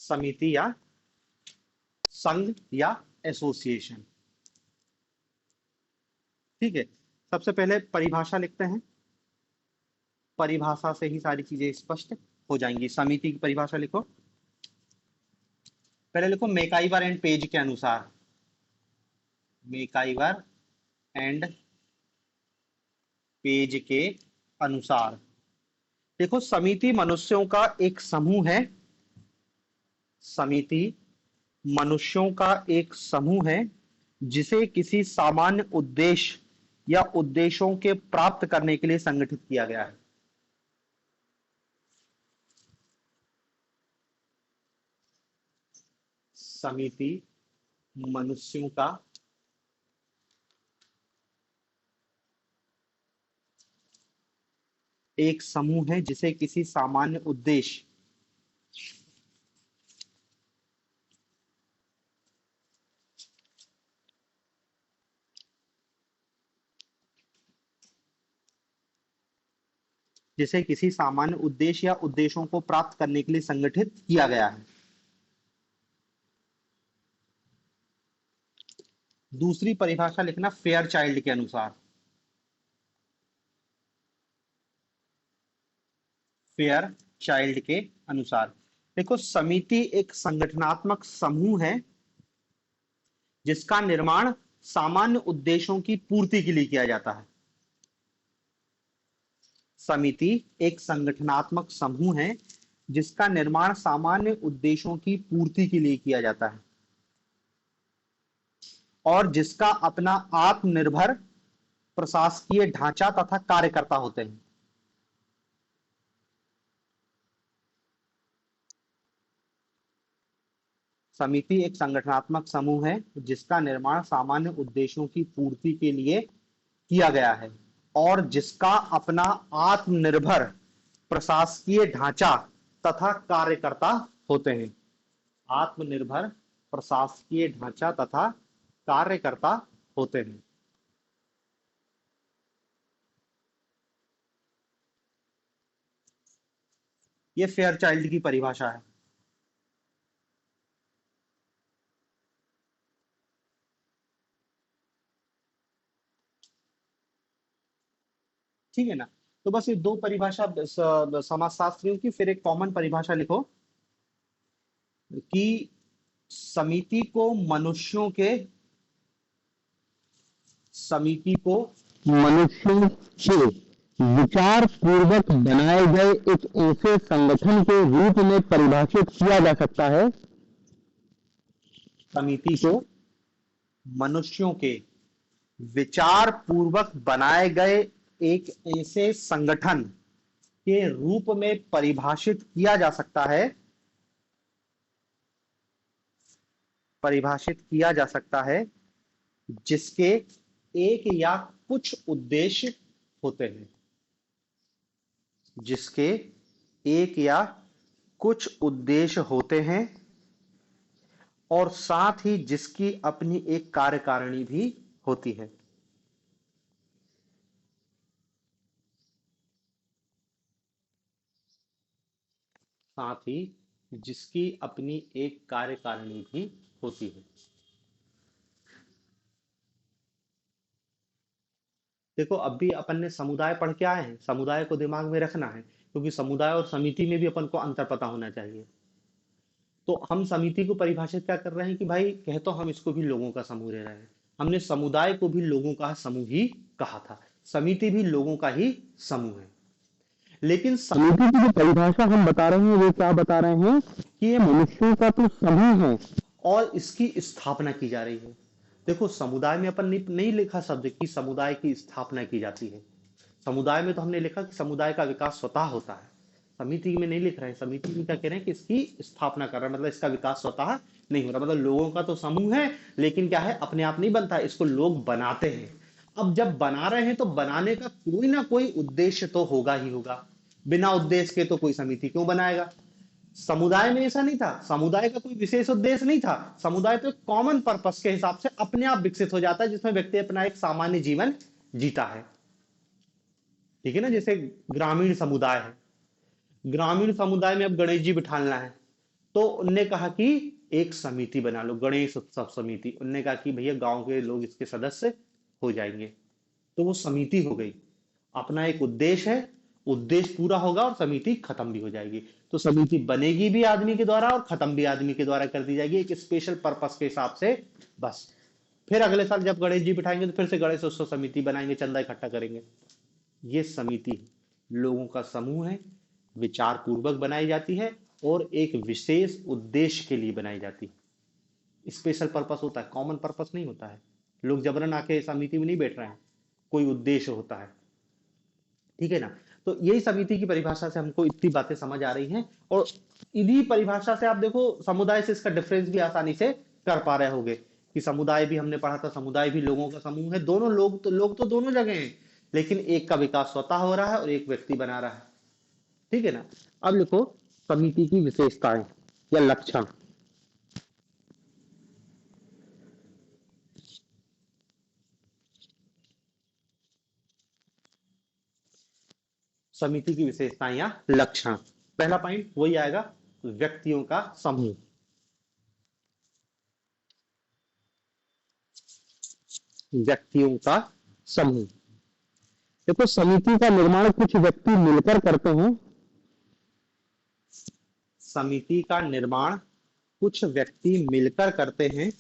समिति या संघ या एसोसिएशन। ठीक है, सबसे पहले परिभाषा लिखते हैं। परिभाषा से ही सारी चीजें स्पष्ट हो जाएंगी। समिति की परिभाषा लिखो। पहले लिखो मैकाइवर एंड पेज के अनुसार। मैकाइवर एंड पेज के अनुसार देखो, समिति मनुष्यों का एक समूह है। समिति मनुष्यों का एक समूह है जिसे किसी सामान्य उद्देश्य या उद्देश्यों के प्राप्त करने के लिए संगठित किया गया है। समिति मनुष्यों का एक समूह है जिसे किसी सामान्य उद्देश्य जिसे किसी सामान्य उद्देश्य या उद्देश्यों को प्राप्त करने के लिए संगठित किया गया है। दूसरी परिभाषा लिखना फेयर चाइल्ड के अनुसार। फेयर चाइल्ड के अनुसार देखो, समिति एक संगठनात्मक समूह है जिसका निर्माण सामान्य उद्देश्यों की पूर्ति के लिए किया जाता है। समिति एक संगठनात्मक समूह है जिसका निर्माण सामान्य उद्देश्यों की पूर्ति के लिए किया जाता है और जिसका अपना आत्मनिर्भर प्रशासकीय ढांचा तथा कार्यकर्ता होते हैं। समिति एक संगठनात्मक समूह है जिसका निर्माण सामान्य उद्देश्यों की पूर्ति के लिए किया गया है और जिसका अपना आत्मनिर्भर प्रशासकीय ढांचा तथा कार्यकर्ता होते हैं। आत्मनिर्भर प्रशासकीय ढांचा तथा कार्यकर्ता होते हैं। ये फेयर चाइल्ड की परिभाषा है। ठीक है ना? तो बस ये दो परिभाषा समाजशास्त्रियों की, फिर एक कॉमन परिभाषा लिखो कि समिति को मनुष्यों के समिति को मनुष्यों के विचार पूर्वक बनाए गए एक ऐसे संगठन के रूप में परिभाषित किया जा सकता है। समिति को मनुष्यों के विचार पूर्वक बनाए गए एक ऐसे संगठन के रूप में परिभाषित किया जा सकता है। परिभाषित किया जा सकता है जिसके एक या कुछ उद्देश्य होते हैं। जिसके एक या कुछ उद्देश्य होते हैं और साथ ही जिसकी अपनी एक कार्यकारिणी भी होती है। साथ ही जिसकी अपनी एक कार्यकारिणी भी होती है। देखो, अब भी अपन ने समुदाय पढ़ के आए हैं, समुदाय को दिमाग में रखना है क्योंकि समुदाय और समिति में भी अपन को अंतर पता होना चाहिए। तो हम समिति को परिभाषित क्या कर रहे हैं कि भाई, कह तो हम इसको भी लोगों का समूह ले रहे हैं। हमने समुदाय को भी लोगों का समूह ही कहा था, समिति भी लोगों का ही समूह है। लेकिन समिति की जो परिभाषा हम बता रहे हैं वो क्या बता रहे हैं कि ये मनुष्यों का तो समूह है और इसकी स्थापना की जा रही है। देखो, समुदाय में अपन ने नहीं लिखा शब्द कि समुदाय की स्थापना की जाती है। समुदाय में तो हमने लिखा कि समुदाय का विकास स्वतः होता है। समिति में नहीं लिख रहे हैं। समिति में क्या कह रहे हैं कि इसकी स्थापना कर रहे हैं, मतलब इसका विकास स्वतः नहीं हो रहा। मतलब लोगों का तो समूह है लेकिन क्या है, अपने आप नहीं बनता, इसको लोग बनाते हैं। अब जब बना रहे हैं तो बनाने का कोई ना कोई उद्देश्य तो होगा ही होगा। बिना उद्देश्य के तो कोई समिति क्यों बनाएगा? समुदाय में ऐसा नहीं था, समुदाय का कोई विशेष उद्देश्य नहीं था। समुदाय तो कॉमन पर्पस के हिसाब से अपने आप विकसित हो जाता है जिसमें व्यक्ति अपना एक सामान्य जीवन जीता है। ठीक है ना? जैसे ग्रामीण समुदाय है, ग्रामीण समुदाय में अब गणेश जी बिठाना है तो उनने कहा कि एक समिति बना लो, गणेश उत्सव समिति। उनने कहा कि भैया गांव के लोग इसके सदस्य हो जाएंगे। तो वो समिति हो गई। अपना एक उद्देश्य है, उद्देश्य पूरा होगा और समिति खत्म भी हो जाएगी। तो समिति बनेगी भी आदमी के द्वारा और खत्म भी आदमी के द्वारा कर दी जाएगी, एक स्पेशल पर्पस के हिसाब से। बस फिर अगले साल जब गणेश जी बिठाएंगे तो फिर से गणेश उत्सव समिति बनाएंगे, चंदा इकट्ठा करेंगे। ये समिति लोगों का समूह है, विचार पूर्वक बनाई जाती है और एक विशेष उद्देश्य के लिए बनाई जाती है। स्पेशल पर्पस होता है, कॉमन पर्पस नहीं होता है। लोग जबरन आके समिति में नहीं बैठ रहे हैं, कोई उद्देश्य होता है। ठीक है ना। तो यही समिति की परिभाषा से हमको इतनी बातें समझ आ रही हैं, और इन्हीं परिभाषा से आप देखो समुदाय से इसका डिफरेंस भी आसानी से कर पा रहे होगे कि समुदाय भी हमने पढ़ा था, समुदाय भी लोगों का समूह है। दोनों लोग तो दोनों जगह हैं, लेकिन एक का विकास स्वतः हो रहा है और एक व्यक्ति बना रहा है। ठीक है ना। अब लिखो समिति की विशेषताएं या लक्षण। समिति की विशेषताएं या लक्षण, पहला पॉइंट वही आएगा, व्यक्तियों का समूह। व्यक्तियों का समूह। देखो समिति का निर्माण कुछ व्यक्ति मिलकर करते हैं। समिति का निर्माण कुछ व्यक्ति मिलकर करते हैं।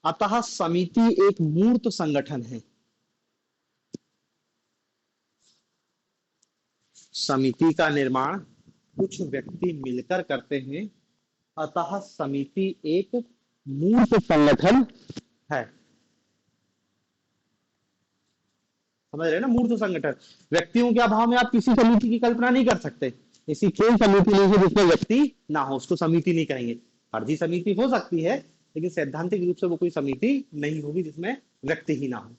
अतः समिति एक मूर्त संगठन है। समिति का निर्माण कुछ व्यक्ति मिलकर करते हैं, अतः समिति एक मूर्त संगठन है। समझ रहे हैं ना, मूर्त संगठन। व्यक्तियों के अभाव में आप किसी समिति की कल्पना नहीं कर सकते। ऐसी कोई समिति नहीं है जिसमें व्यक्ति ना हो, उसको समिति नहीं कहेंगे। फर्जी समिति हो सकती है, लेकिन सैद्धांतिक रूप से वो कोई समिति नहीं होगी जिसमें व्यक्ति ही ना हो।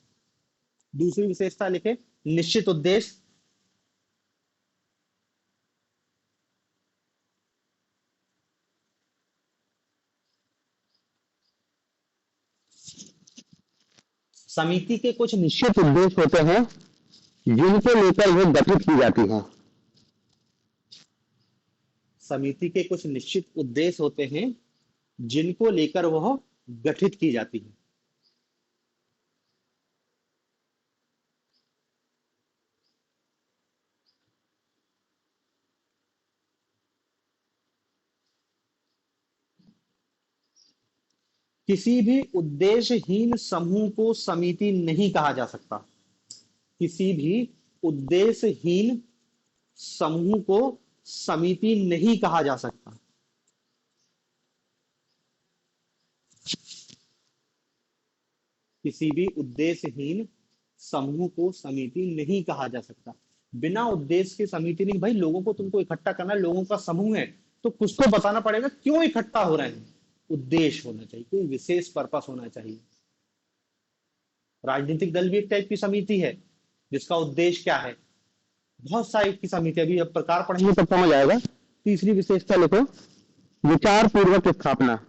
दूसरी विशेषता लिखे, निश्चित उद्देश्य। समिति के कुछ निश्चित उद्देश्य होते हैं जिनको लेकर वो गठित की जाती है। समिति के कुछ निश्चित उद्देश्य होते हैं जिनको लेकर वह गठित की जाती है। किसी भी उद्देश्यहीन समूह को समिति नहीं कहा जा सकता। किसी भी उद्देश्यहीन समूह को समिति नहीं कहा जा सकता। किसी भी उद्देश्यहीन समूह को समिति नहीं कहा जा सकता। बिना उद्देश्य की समिति नहीं। भाई लोगों को तुमको इकट्ठा करना है, लोगों का समूह है, तो कुछ तो बताना पड़ेगा क्यों इकट्ठा हो रहे हैं। उद्देश्य होना चाहिए, कोई विशेष पर्पस होना चाहिए। राजनीतिक दल भी एक टाइप की समिति है जिसका उद्देश्य क्या है। बहुत सारी की समिति, अभी अब प्रकार पढ़ेंगे तब समझ आएगा। तीसरी विशेषता लिखो, विचार पूर्वक स्थापना।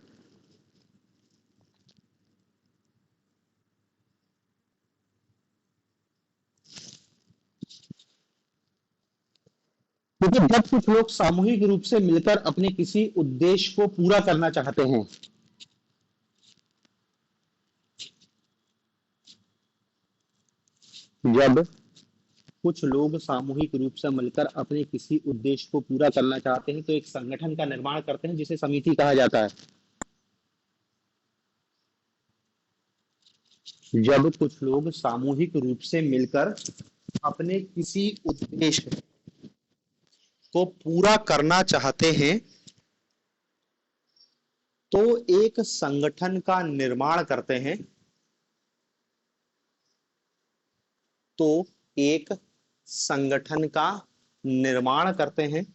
क्योंकि जब कुछ लोग सामूहिक रूप से मिलकर अपने किसी उद्देश्य को पूरा करना चाहते हैं, जब कुछ लोग सामूहिक रूप से मिलकर अपने किसी उद्देश्य को पूरा करना चाहते हैं तो एक संगठन का निर्माण करते हैं जिसे समिति कहा जाता है। जब कुछ लोग सामूहिक रूप से मिलकर अपने किसी उद्देश्य को पूरा करना चाहते हैं तो एक संगठन का निर्माण करते हैं। तो एक संगठन का निर्माण करते हैं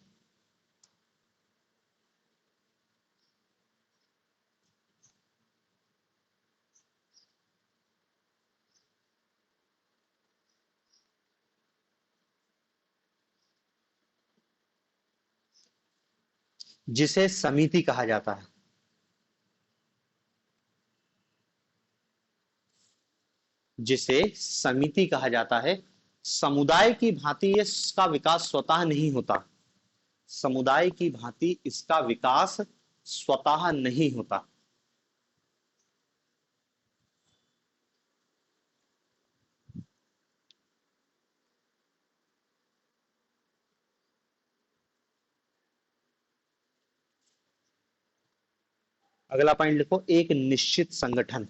जिसे समिति कहा जाता है। जिसे समिति कहा जाता है। समुदाय की भांति इसका विकास स्वतः नहीं होता। समुदाय की भांति इसका विकास स्वतः नहीं होता। अगला पॉइंट लिखो, एक निश्चित संगठन।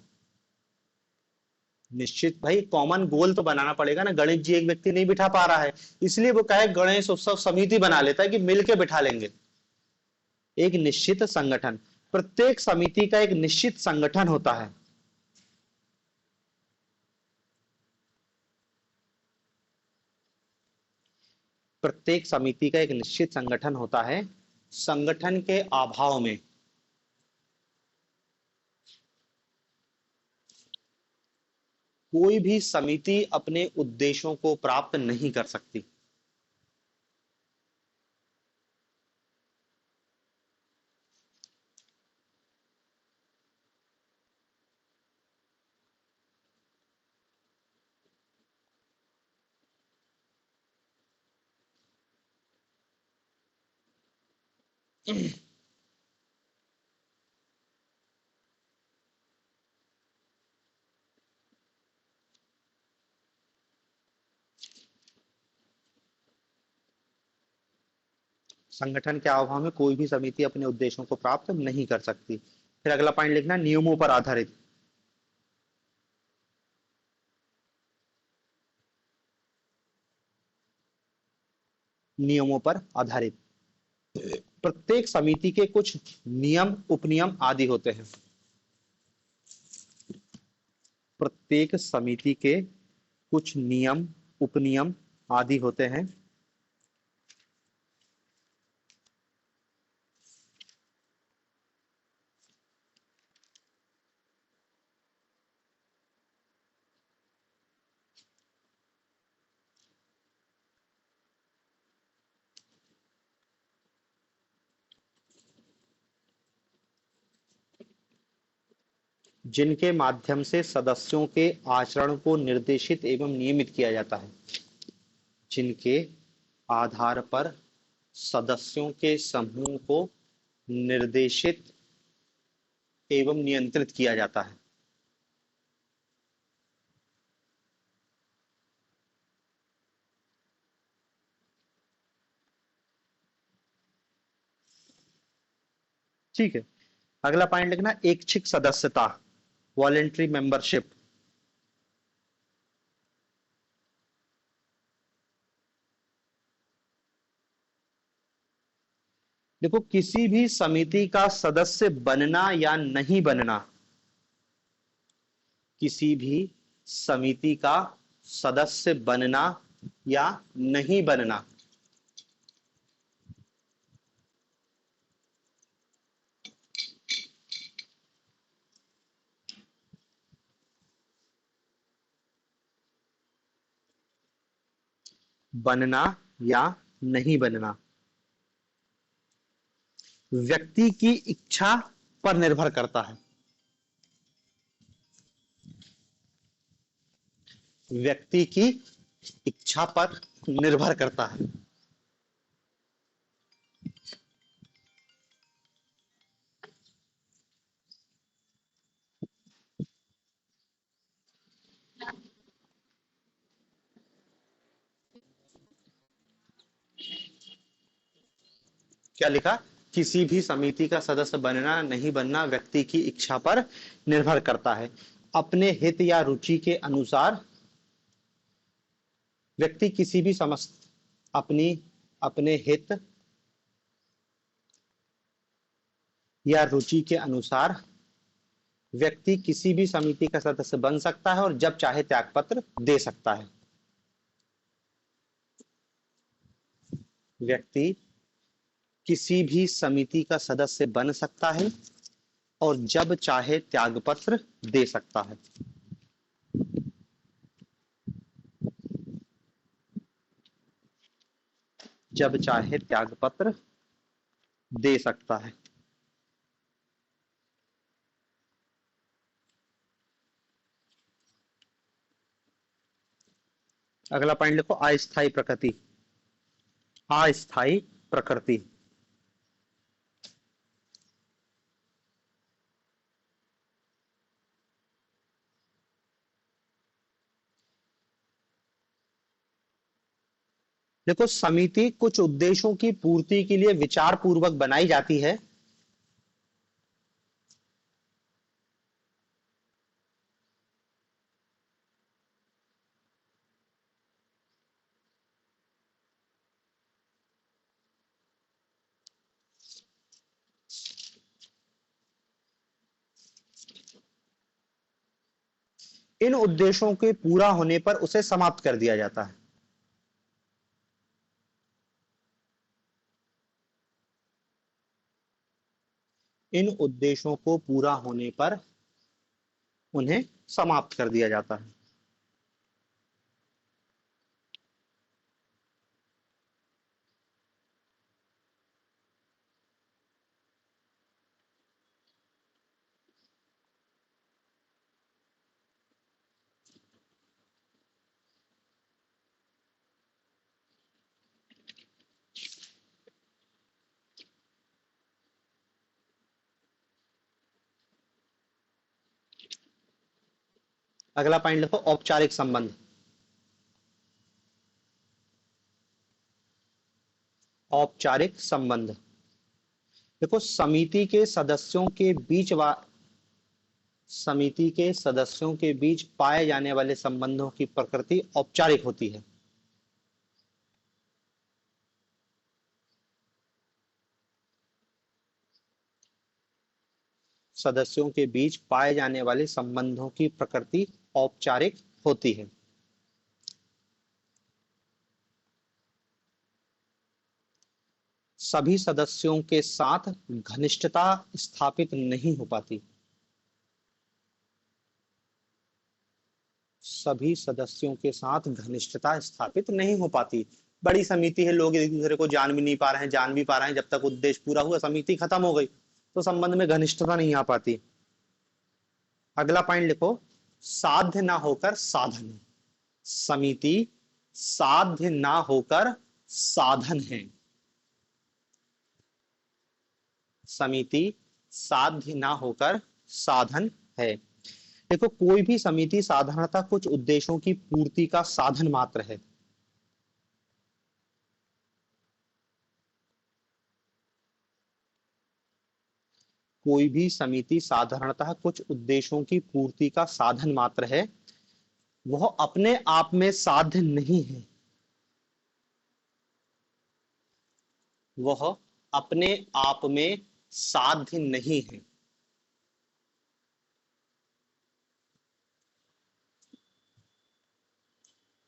निश्चित भाई कॉमन गोल तो बनाना पड़ेगा ना। गणेश जी एक व्यक्ति नहीं बिठा पा रहा है, इसलिए वो कहे गणेश उत्सव समिति बना लेता है कि मिलके बिठा लेंगे। एक निश्चित संगठन, प्रत्येक समिति का एक निश्चित संगठन होता है। प्रत्येक समिति का एक निश्चित संगठन होता है। संगठन के अभाव में कोई भी समिति अपने उद्देश्यों को प्राप्त नहीं कर सकती। संगठन के अभाव में कोई भी समिति अपने उद्देश्यों को प्राप्त नहीं कर सकती। फिर अगला पॉइंट लिखना, नियमों पर आधारित। नियमों पर आधारित, प्रत्येक समिति के कुछ नियम उपनियम आदि होते हैं। प्रत्येक समिति के कुछ नियम उपनियम आदि होते हैं। जिनके माध्यम से सदस्यों के आचरण को निर्देशित एवं नियमित किया जाता है। जिनके आधार पर सदस्यों के समूह को निर्देशित एवं नियंत्रित किया जाता है। ठीक है, अगला पॉइंट लिखना, ऐच्छिक सदस्यता, वॉलेंट्री मेंबरशिप। देखो, किसी भी समिति का सदस्य बनना या नहीं बनना, किसी भी समिति का सदस्य बनना या नहीं बनना, बनना या नहीं बनना व्यक्ति की इच्छा पर निर्भर करता है। व्यक्ति की इच्छा पर निर्भर करता है। क्या लिखा? किसी भी समिति का सदस्य बनना नहीं बनना व्यक्ति की इच्छा पर निर्भर करता है। अपने हित या रुचि के अनुसार व्यक्ति किसी भी समस्त अपनी अपने हित या रुचि के अनुसार व्यक्ति किसी भी समिति का सदस्य बन सकता है और जब चाहे त्यागपत्र दे सकता है। व्यक्ति किसी भी समिति का सदस्य बन सकता है और जब चाहे त्यागपत्र दे सकता है। जब चाहे त्यागपत्र दे सकता है। अगला पॉइंट लिखो, अस्थायी प्रकृति। अस्थायी प्रकृति। देखो, समिति कुछ उद्देश्यों की पूर्ति के लिए विचार पूर्वक बनाई जाती है। इन उद्देश्यों के पूरा होने पर उसे समाप्त कर दिया जाता है। इन उद्देश्यों को पूरा होने पर उन्हें समाप्त कर दिया जाता है। अगला पॉइंट लिखो, औपचारिक संबंध। औपचारिक संबंध। देखो, समिति के सदस्यों के बीच पाए जाने वाले संबंधों की प्रकृति औपचारिक होती है। सदस्यों के बीच पाए जाने वाले संबंधों की प्रकृति औपचारिक होती है। सभी सदस्यों के साथ घनिष्ठता स्थापित नहीं हो पाती। सभी सदस्यों के साथ घनिष्ठता स्थापित नहीं हो पाती। बड़ी समिति है, लोग एक दूसरे को जान भी नहीं पा रहे हैं, जान भी पा रहे हैं, जब तक उद्देश्य पूरा हुआ समिति खत्म हो गई तो संबंध में घनिष्ठता नहीं आ पाती। अगला पॉइंट लिखो, साध्य ना होकर साधन है। समिति साध्य ना होकर साधन है। समिति साध्य ना होकर साधन है। देखो, कोई भी समिति साधारणतः कुछ उद्देश्यों की पूर्ति का साधन मात्र है। कोई भी समिति साधारणतः कुछ उद्देश्यों की पूर्ति का साधन मात्र है। वह अपने आप में साध्य नहीं है। वह अपने आप में साध्य नहीं है।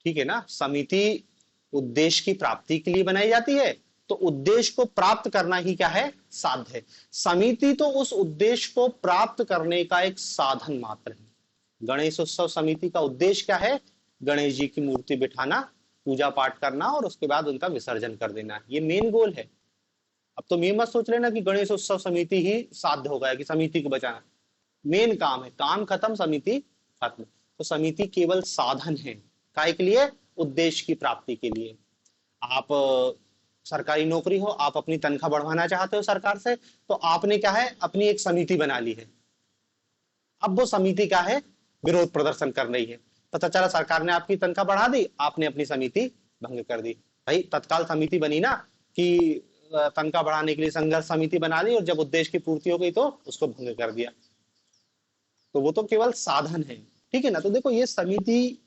ठीक है ना। समिति उद्देश्य की प्राप्ति के लिए बनाई जाती है, तो उद्देश्य को प्राप्त करना ही क्या है, साध्य है। समिति तो उस उद्देश्य को प्राप्त करने का एक साधन मात्र है। गणेश उत्सव समिति का उद्देश्य क्या है, गणेश जी की मूर्ति बिठाना, पूजा पाठ करना और उसके बाद उनका विसर्जन कर देना, ये मेन गोल है। अब तो ये मत सोच लेना कि गणेश उत्सव समिति ही साध्य हो गया, कि समिति को बचाना। मेन काम है, काम खत्म समिति खत्म। तो समिति केवल साधन है, काय के लिए, उद्देश्य की प्राप्ति के लिए। आप सरकारी नौकरी हो, आप अपनी तनख्वाह बढ़वाना चाहते हो सरकार से, तो आपने क्या है, अपनी एक समिति बना ली है। अब वो समिति क्या है, विरोध प्रदर्शन कर रही है। पता चला सरकार ने आपकी तनख्वाह बढ़ा दी, आपने अपनी समिति भंग कर दी। भाई तत्काल समिति बनी ना कि तनख्वाह बढ़ाने के लिए संघर्ष समिति बना ली, और जब उद्देश्य की पूर्ति हो गई तो उसको भंग कर दिया। तो वो तो केवल साधन है। ठीक है ना। तो देखो, ये समिति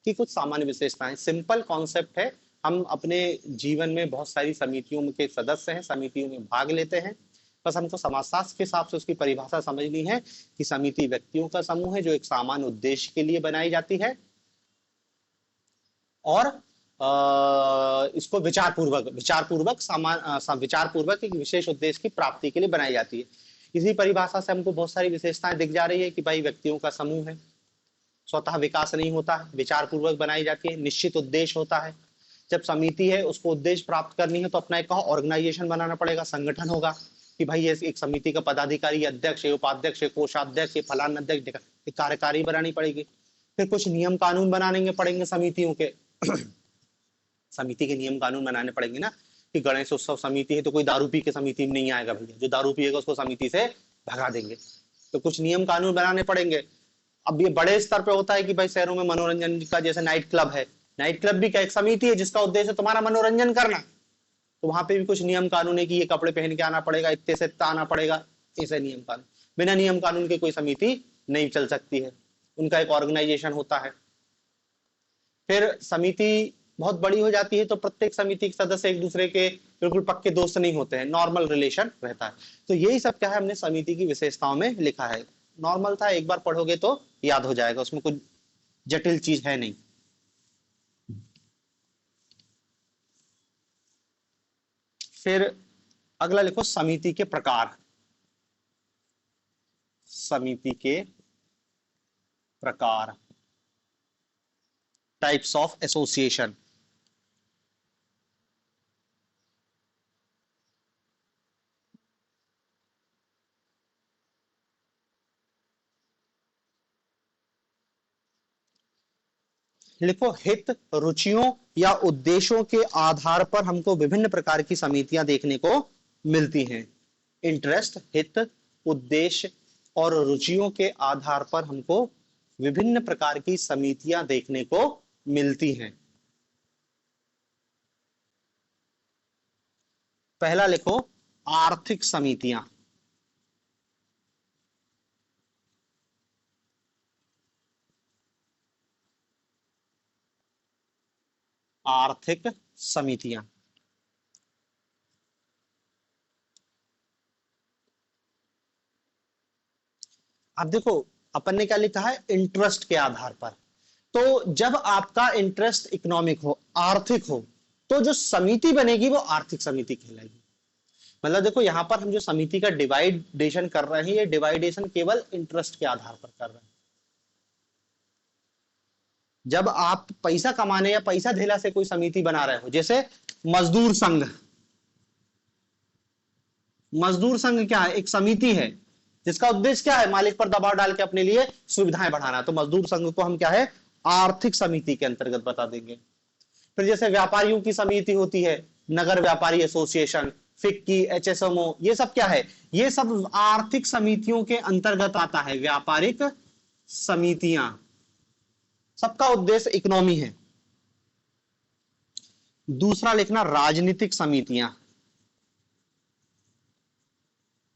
की कुछ सामान्य विशेषताएं, सिंपल कॉन्सेप्ट है। हम अपने जीवन में बहुत सारी समितियों के सदस्य हैं, समितियों में भाग लेते हैं। बस हमको समाजशास्त्र के हिसाब से उसकी परिभाषा समझनी है कि समिति व्यक्तियों का समूह है जो एक सामान्य उद्देश्य के लिए बनाई जाती है, और इसको विचार पूर्वक एक विशेष उद्देश्य की प्राप्ति के लिए बनाई जाती है। इसी परिभाषा से हमको बहुत सारी विशेषताएं दिख जा रही है कि भाई व्यक्तियों का समूह है, स्वतः विकास नहीं होता है, विचार पूर्वक बनाई जाती है, निश्चित उद्देश्य होता है। जब समिति है उसको उद्देश्य प्राप्त करनी है तो अपना एक ऑर्गेनाइजेशन बनाना पड़ेगा, संगठन होगा कि भाई ये एक समिति का पदाधिकारी, अध्यक्ष, उपाध्यक्ष, कोषाध्यक्ष, फलान अध्यक्ष, कार्यकारी बनानी पड़ेगी। फिर कुछ नियम कानून बनाने पड़ेंगे समितियों के समिति के नियम कानून बनाने पड़ेंगे ना, कि गणेश उत्सव समिति है तो कोई दारू पी के समिति में नहीं आएगा भैया, जो दारू पिएगा उसको समिति से भगा देंगे। तो कुछ नियम कानून बनाने पड़ेंगे। अब ये बड़े स्तर पे होता है कि भाई शहरों में मनोरंजन का, जैसे नाइट क्लब है, नाइट क्लब भी क्या एक समिति है जिसका उद्देश्य तुम्हारा मनोरंजन करना, तो वहां पे भी कुछ नियम कानून है कि ये कपड़े पहन के आना पड़ेगा, इतने से इतना आना पड़ेगा, ऐसे नियम कानून। बिना नियम कानून के कोई समिति नहीं चल सकती है, उनका एक ऑर्गेनाइजेशन होता है। फिर समिति बहुत बड़ी हो जाती है तो प्रत्येक समिति के सदस्य एक दूसरे के बिल्कुल पक्के दोस्त नहीं होते हैं, नॉर्मल रिलेशन रहता है। तो यही सब क्या है हमने समिति की विशेषताओं में लिखा है। नॉर्मल था, एक बार पढ़ोगे तो याद हो जाएगा, उसमें कुछ जटिल चीज है नहीं। फिर अगला लिखो समिति के प्रकार। समिति के प्रकार, टाइप्स ऑफ एसोसिएशन। लिखो हित, रुचियों या उद्देश्यों के आधार पर हमको विभिन्न प्रकार की समितियां देखने को मिलती हैं। इंटरेस्ट, हित, उद्देश्य और रुचियों के आधार पर हमको विभिन्न प्रकार की समितियां देखने को मिलती हैं। पहला लिखो आर्थिक समितियां। आर्थिक समितियां, अब देखो अपन ने क्या लिखा है, इंटरेस्ट के आधार पर। तो जब आपका इंटरेस्ट इकोनॉमिक हो, आर्थिक हो, तो जो समिति बनेगी वो आर्थिक समिति कहलाएगी। मतलब देखो यहां पर हम जो समिति का डिवाइडेशन कर रहे हैं, ये डिवाइडेशन केवल इंटरेस्ट के आधार पर कर रहे हैं। जब आप पैसा कमाने या पैसा धेला से कोई समिति बना रहे हो, जैसे मजदूर संघ। मजदूर संघ क्या है, एक समिति है जिसका उद्देश्य क्या है, मालिक पर दबाव डाल के अपने लिए सुविधाएं बढ़ाना। तो मजदूर संघ को हम क्या है, आर्थिक समिति के अंतर्गत बता देंगे। फिर जैसे व्यापारियों की समिति होती है, नगर व्यापारी एसोसिएशन, फिक्की, एचएसएमओ, ये सब क्या है, ये सब आर्थिक समितियों के अंतर्गत आता है। व्यापारिक समितियां, सबका उद्देश्य इकोनॉमी है। दूसरा लिखना राजनीतिक समितियां।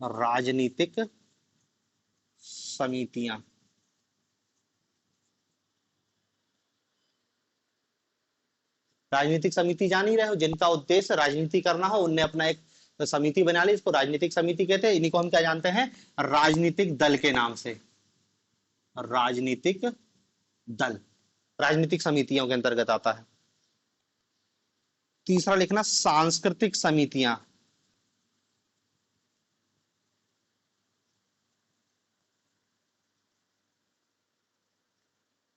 राजनीतिक समितियां, राजनीतिक समिति जान ही रहे हो, जिनका उद्देश्य राजनीति करना हो, उनने अपना एक समिति बना ली, इसको राजनीतिक समिति कहते हैं। इन्हीं को हम क्या जानते हैं, राजनीतिक दल के नाम से। राजनीतिक दल राजनीतिक समितियों के अंतर्गत आता है। तीसरा लिखना सांस्कृतिक समितियां।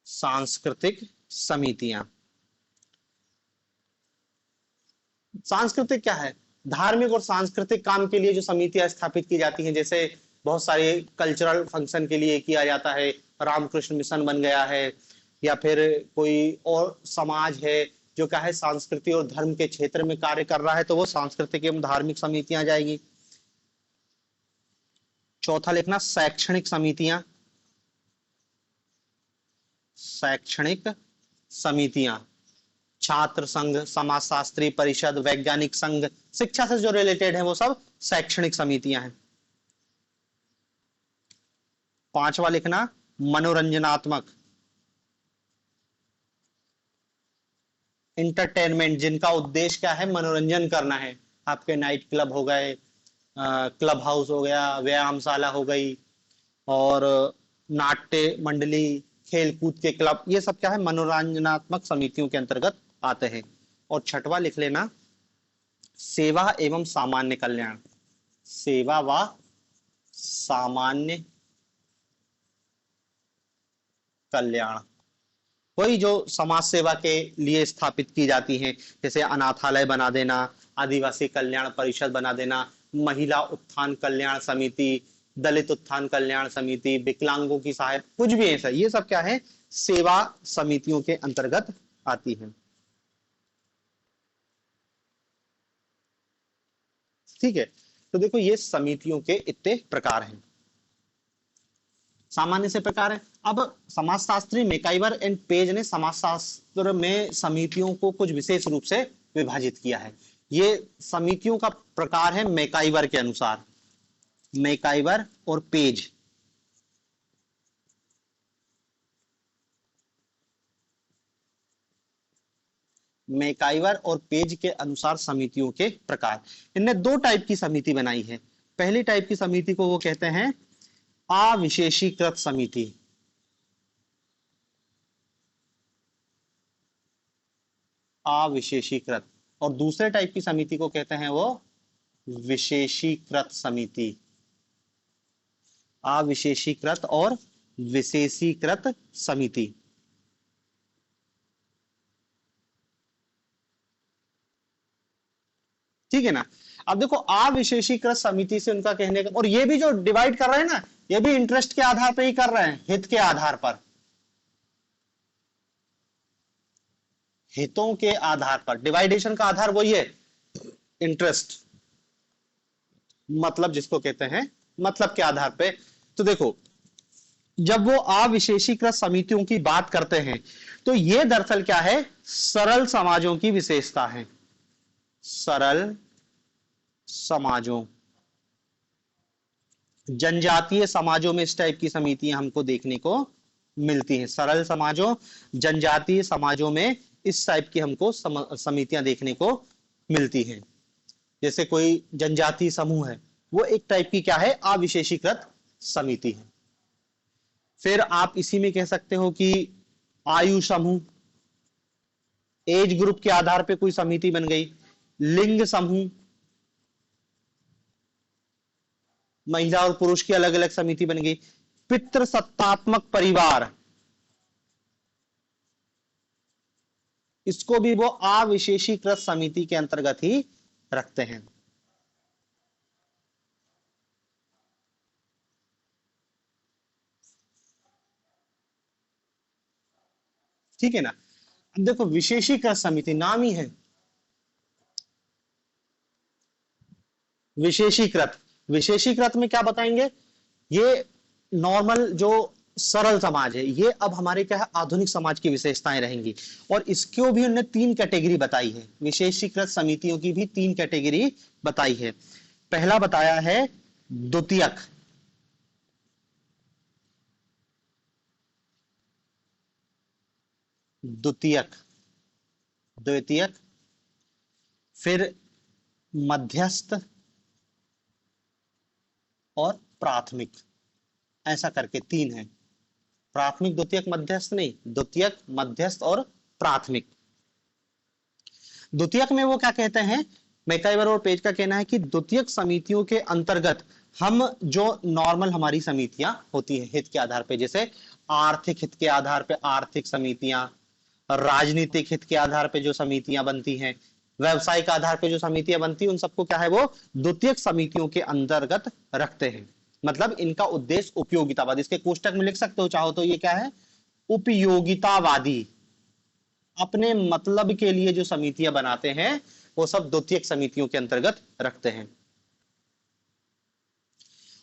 सांस्कृतिक समितियां, सांस्कृतिक क्या है, धार्मिक और सांस्कृतिक काम के लिए जो समितियां स्थापित की जाती हैं। जैसे बहुत सारे कल्चरल फंक्शन के लिए किया जाता है, रामकृष्ण मिशन बन गया है, या फिर कोई और समाज है जो क्या है संस्कृति और धर्म के क्षेत्र में कार्य कर रहा है, तो वो सांस्कृतिक एवं धार्मिक समितियां जाएगी। चौथा लिखना शैक्षणिक समितियां। शैक्षणिक समितियां, छात्र संघ, समाजशास्त्री परिषद, वैज्ञानिक संघ, शिक्षा से जो रिलेटेड है वो सब शैक्षणिक समितियां हैं। पांचवा लिखना मनोरंजनात्मक, इंटरटेनमेंट, जिनका उद्देश्य क्या है, मनोरंजन करना है। आपके नाइट क्लब हो गए, क्लब हाउस हो गया, व्यायामशाला हो गई, और नाट्य मंडली, खेल कूद के क्लब, ये सब क्या है, मनोरंजनात्मक समितियों के अंतर्गत आते हैं। और छठवा लिख लेना सेवा एवं सामान्य कल्याण। सेवा व सामान्य कल्याण, वही जो समाज सेवा के लिए स्थापित की जाती हैं, जैसे अनाथालय बना देना, आदिवासी कल्याण परिषद बना देना, महिला उत्थान कल्याण समिति, दलित उत्थान कल्याण समिति, विकलांगों की सहायता, कुछ भी ऐसा, ये सब क्या है, सेवा समितियों के अंतर्गत आती है। ठीक है। तो देखो ये समितियों के इतने प्रकार हैं, सामान्य से प्रकार है। अब समाजशास्त्री मैकाइवर एंड पेज ने समाजशास्त्र में समितियों को कुछ विशेष रूप से विभाजित किया है। ये समितियों का प्रकार है मैकाइवर के अनुसार, मैकाइवर और पेज। मैकाइवर और पेज के अनुसार समितियों के प्रकार, इनने दो टाइप की समिति बनाई है। पहली टाइप की समिति को वो कहते हैं अविशेषीकृत समिति, अविशेषीकृत, और दूसरे टाइप की समिति को कहते हैं वो विशेषीकृत समिति, अविशेषीकृत और विशेषीकृत समिति। ठीक है ना। अब देखो अविशेषीकृत समिति से उनका कहने का, और ये भी जो डिवाइड कर रहे हैं ना, ये भी इंटरेस्ट के आधार पर ही कर रहे हैं, हित के आधार पर, हितों के आधार पर। डिवाइडेशन का आधार वही है, इंटरेस्ट, मतलब जिसको कहते हैं, मतलब के आधार पे। तो देखो जब वो अविशेषीकृत समितियों की बात करते हैं तो ये दरअसल क्या है, सरल समाजों की विशेषता है, सरल समाजों, जनजातीय समाजों में इस टाइप की समितियां हमको देखने को मिलती हैं। सरल समाजों, जनजातीय समाजों में इस टाइप की हमको समितियां देखने को मिलती हैं। जैसे कोई जनजातीय समूह है, वो एक टाइप की क्या है, अविशेषीकृत समिति है। फिर आप इसी में कह सकते हो कि आयु समूह, एज ग्रुप के आधार पे कोई समिति बन गई। लिंग समूह, महिला और पुरुष की अलग अलग समिति बन गई। पितृसत्तात्मक परिवार, इसको भी वो अविशेषीकृत समिति के अंतर्गत ही रखते हैं। ठीक है ना। अब देखो विशेषीकृत समिति, नाम ही है विशेषीकृत। विशेषीकृत में क्या बताएंगे, ये नॉर्मल जो सरल समाज है, ये अब हमारे क्या है, आधुनिक समाज की विशेषताएं रहेंगी। और इसको भी उन्होंने तीन कैटेगरी बताई है, विशेषीकृत समितियों की भी तीन कैटेगरी बताई है। पहला बताया है द्वितीयक, द्वितीयक, द्वितीयक, फिर मध्यस्थ और प्राथमिक, ऐसा करके तीन है। प्राथमिक, द्वितीयक, मध्यस्थ नहीं, द्वितीयक, मध्यस्थ और प्राथमिक। द्वितीयक में वो क्या कहते हैं, मैकाइवर और पेज का कहना है कि द्वितीयक समितियों के अंतर्गत हम जो नॉर्मल हमारी समितियां होती हैं हित के आधार पे, जैसे आर्थिक हित के आधार पे आर्थिक समितियां, राजनीतिक हित के आधार पे जो समितियां बनती हैं, व्यवसायिक आधार पे जो समितियां बनती हैं, उन सबको क्या है वो द्वितीयक समितियों के अंतर्गत रखते हैं। मतलब इनका उद्देश्य उपयोगितावादी, इसके कोष्टक में लिख सकते हो चाहो तो, ये क्या है, उपयोगितावादी, अपने मतलब के लिए जो समितियां बनाते हैं वो सब द्वितीयक समितियों के अंतर्गत रखते हैं।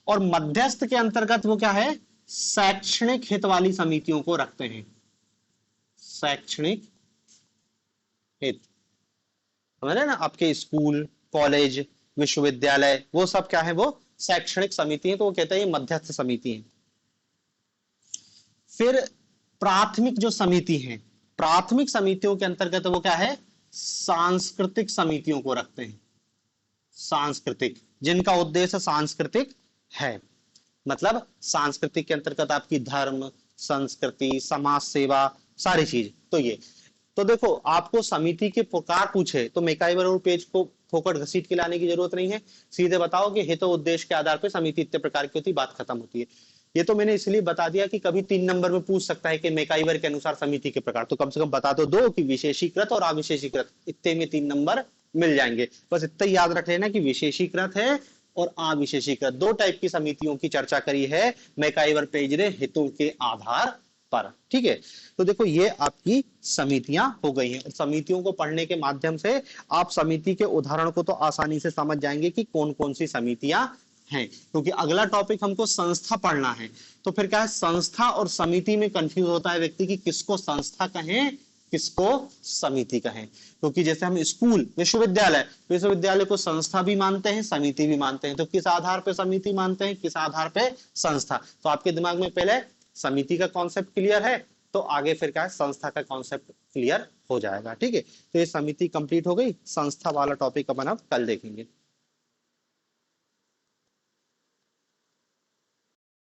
और मध्यस्थ के अंतर्गत वो क्या है, शैक्षणिक हित वाली समितियों को रखते हैं, शैक्षणिक हित, समझ रहे ना, आपके स्कूल, कॉलेज, विश्वविद्यालय, वो सब क्या है, वो शैक्षणिक समिति है, तो वो कहते हैं ये मध्यस्थ समिति है। फिर प्राथमिक जो समिति है, प्राथमिक समितियों के अंतर्गत वो क्या है, सांस्कृतिक समितियों को रखते हैं, सांस्कृतिक, जिनका उद्देश्य सांस्कृतिक है। मतलब सांस्कृतिक के अंतर्गत आपकी धर्म, संस्कृति, समाज सेवा, सारी चीज। तो ये तो देखो, आपको समिति के प्रकार पूछे तो मैकाइवर और पेज को फोकट घसीट के लाने की जरूरत नहीं है, सीधे बताओ कि हित और उद्देश्य के आधार पर समिति इतने प्रकार की होती, बात खत्म होती है। ये तो मैंने इसलिए बता दिया कि कभी 3 नंबर में पूछ सकता है कि मैकाइवर के अनुसार समिति के प्रकार, तो कम से कम बता तो दो कि विशेषीकृत और अविशेषीकृत, इतने में 3 नंबर मिल जाएंगे। बस इतना याद रख लेना कि विशेषीकृत है और अविशेषीकृत, दो टाइप की समितियों की चर्चा करी है मैकाइवर पेज ने हितों के आधार पर। ठीक है, तो देखो ये आपकी समितियां हो गई हैं। समितियों को पढ़ने के माध्यम से आप समिति के उदाहरण को तो आसानी से समझ जाएंगे कि कौन कौन सी समितियां हैं, क्योंकि अगला टॉपिक हमको संस्था पढ़ना है। तो फिर क्या है, संस्था और समिति में कंफ्यूज होता है व्यक्ति कि किसको संस्था कहें किसको समिति कहें। क्योंकि जैसे हम स्कूल, विश्वविद्यालय, विश्वविद्यालय को संस्था भी मानते हैं समिति भी मानते हैं, तो किस आधार पे समिति मानते हैं किस आधार पे संस्था। तो आपके दिमाग में पहले समिति का कॉन्सेप्ट क्लियर है, तो आगे फिर क्या है, संस्था का कॉन्सेप्ट क्लियर हो जाएगा। ठीक है, तो ये समिति कंप्लीट हो गई, संस्था वाला टॉपिक अपन अब कल देखेंगे।